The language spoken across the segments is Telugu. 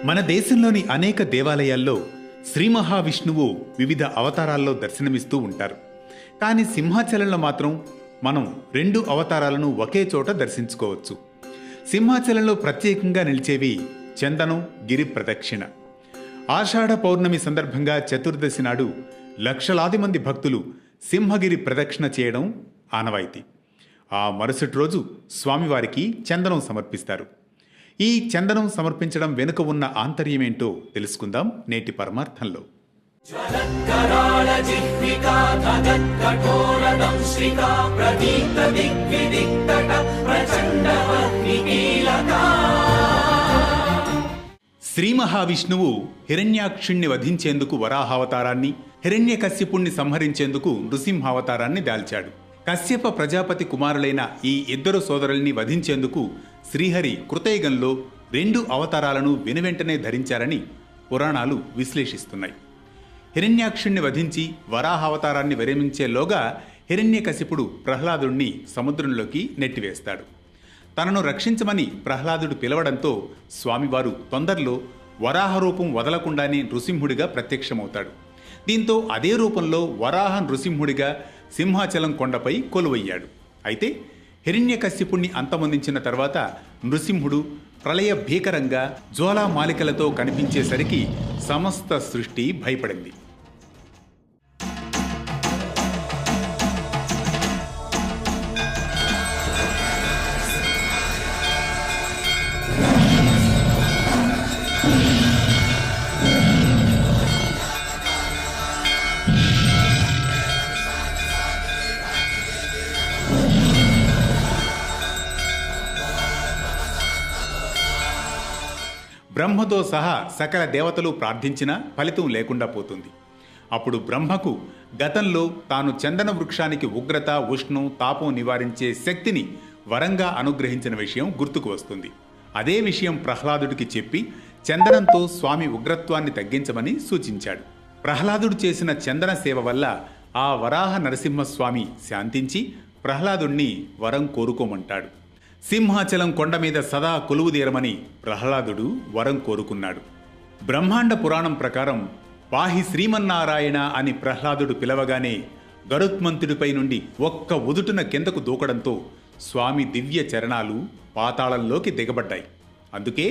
మన దేశంలోని అనేక దేవాలయాల్లో శ్రీ మహావిష్ణువు వివిధ అవతారాల్లో దర్శనమిస్తూ ఉంటారు. కానీ సింహాచలంలో మాత్రం మనం 2 అవతారాలను ఒకే చోట దర్శించుకోవచ్చు. సింహాచలంలో ప్రత్యేకంగా నిలిచేవి చందనం, గిరి ప్రదక్షిణ. ఆషాఢ పౌర్ణమి సందర్భంగా చతుర్దశి నాడు లక్షలాది మంది భక్తులు సింహగిరి ప్రదక్షిణ చేయడం ఆనవాయితీ. ఆ మరుసటి రోజు స్వామివారికి చందనం సమర్పిస్తారు. ఈ చందనం సమర్పించడం వెనుక ఉన్న ఆంతర్యమేంటో తెలుసుకుందాం నేటి పరమార్థంలో. శ్రీ మహావిష్ణువు హిరణ్యాక్షుణ్ణి వధించేందుకు వరాహావతారాన్ని, హిరణ్యకశ్యపుణ్ణి సంహరించేందుకు నృసింహావతారాన్ని దాల్చాడు. కశ్యప ప్రజాపతి కుమారులైన ఈ 2 సోదరుల్ని వధించేందుకు శ్రీహరి కృతయుగంలో 2 అవతారాలను వెనువెంటనే ధరించారని పురాణాలు విశ్లేషిస్తున్నాయి. హిరణ్యాక్షుణ్ణి వధించి వరాహావతారాన్ని విరమించేలోగా హిరణ్యకశిపుడు ప్రహ్లాదుణ్ణి సముద్రంలోకి నెట్టివేస్తాడు. తనను రక్షించమని ప్రహ్లాదుడు పిలవడంతో స్వామివారు తొందరలో వరాహ రూపం వదలకుండానే నృసింహుడిగా ప్రత్యక్షమవుతాడు. దీంతో అదే రూపంలో వరాహ నృసింహుడిగా సింహాచలం కొండపై కొలువయ్యాడు. అయితే హిరణ్యకశ్యపుణ్ణి అంతమొందించిన తర్వాత నృసింహుడు ప్రళయ భీకరంగా జ్వాలామాలికలతో కనిపించేసరికి సమస్త సృష్టి భయపడింది. బ్రహ్మతో సహా సకల దేవతలు ప్రార్థించినా ఫలితం లేకుండా పోతుంది. అప్పుడు బ్రహ్మకు గతంలో తాను చందన వృక్షానికి ఉగ్రత, ఉష్ణం, తాపం నివారించే శక్తిని వరంగా అనుగ్రహించిన విషయం గుర్తుకు వస్తుంది. అదే విషయం ప్రహ్లాదుడికి చెప్పి చందనంతో స్వామి ఉగ్రత్వాన్ని తగ్గించమని సూచించాడు. ప్రహ్లాదుడు చేసిన చందన సేవ వల్ల ఆ వరాహ నరసింహస్వామి శాంతించి ప్రహ్లాదుణ్ణి వరం కోరుకోమంటాడు. సింహాచలం కొండ మీద సదా కొలువుదీరమని ప్రహ్లాదుడు వరం కోరుకున్నాడు. బ్రహ్మాండ పురాణం ప్రకారం పాహి శ్రీమన్నారాయణ అని ప్రహ్లాదుడు పిలవగానే గరుత్మంతుడిపై నుండి ఒక్క ఉదుటున కిందకు దూకడంతో స్వామి దివ్య చరణాలు పాతాళంలోకి దిగబడ్డాయి. అందుకే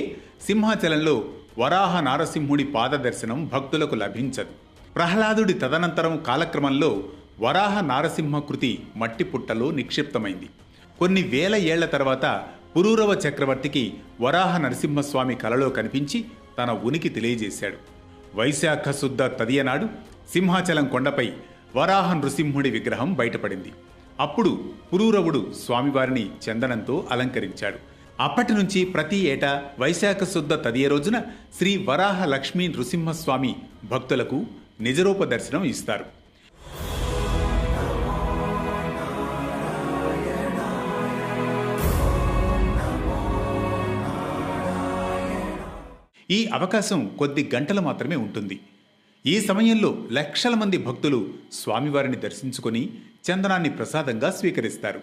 సింహాచలంలో వరాహ నారసింహుడి పాదదర్శనం భక్తులకు లభించదు. ప్రహ్లాదుడి తదనంతరం కాలక్రమంలో వరాహ నారసింహ కృతి మట్టి పుట్టలో నిక్షిప్తమైంది. కొన్ని వేల ఏళ్ల తర్వాత పురూరవ చక్రవర్తికి వరాహ నరసింహస్వామి కలలో కనిపించి తన ఉనికి తెలియజేశాడు. వైశాఖ శుద్ధ తదియనాడు సింహాచలం కొండపై వరాహ నృసింహుడి విగ్రహం బయటపడింది. అప్పుడు పురూరవుడు స్వామివారిని చందనంతో అలంకరించాడు. అప్పటి నుంచి ప్రతి ఏటా వైశాఖ శుద్ధ తదియ రోజున శ్రీ వరాహ లక్ష్మీ నృసింహస్వామి భక్తులకు నిజరూప దర్శనం ఇస్తారు. ఈ అవకాశం కొద్ది గంటలు మాత్రమే ఉంటుంది. ఈ సమయంలో లక్షల మంది భక్తులు స్వామివారిని దర్శించుకొని చందనాన్ని ప్రసాదంగా స్వీకరిస్తారు.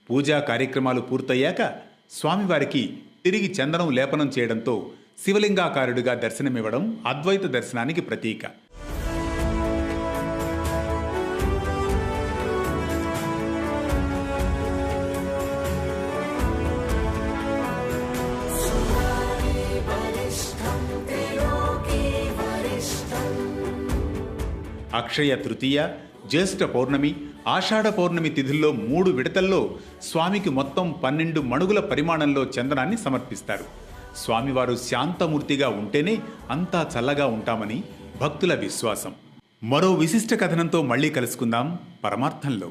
పూజా కార్యక్రమాలు పూర్తయ్యాక స్వామివారికి తిరిగి చందనం లేపనం చేయడంతో శివలింగాకారుడిగా దర్శనమివ్వడం అద్వైత దర్శనానికి ప్రతీక. అక్షయ తృతీయ, జ్యేష్ఠ పౌర్ణమి, ఆషాఢ పౌర్ణమి తిథుల్లో 3 విడతల్లో స్వామికి మొత్తం 12 మణుగుల పరిమాణంలో చందనాన్ని సమర్పిస్తారు. స్వామివారు శాంతమూర్తిగా ఉంటేనే అంతా చల్లగా ఉంటామని భక్తుల విశ్వాసం. మరో విశిష్ట కథనంతో మళ్ళీ కలుసుకుందాం పరమార్థంలో.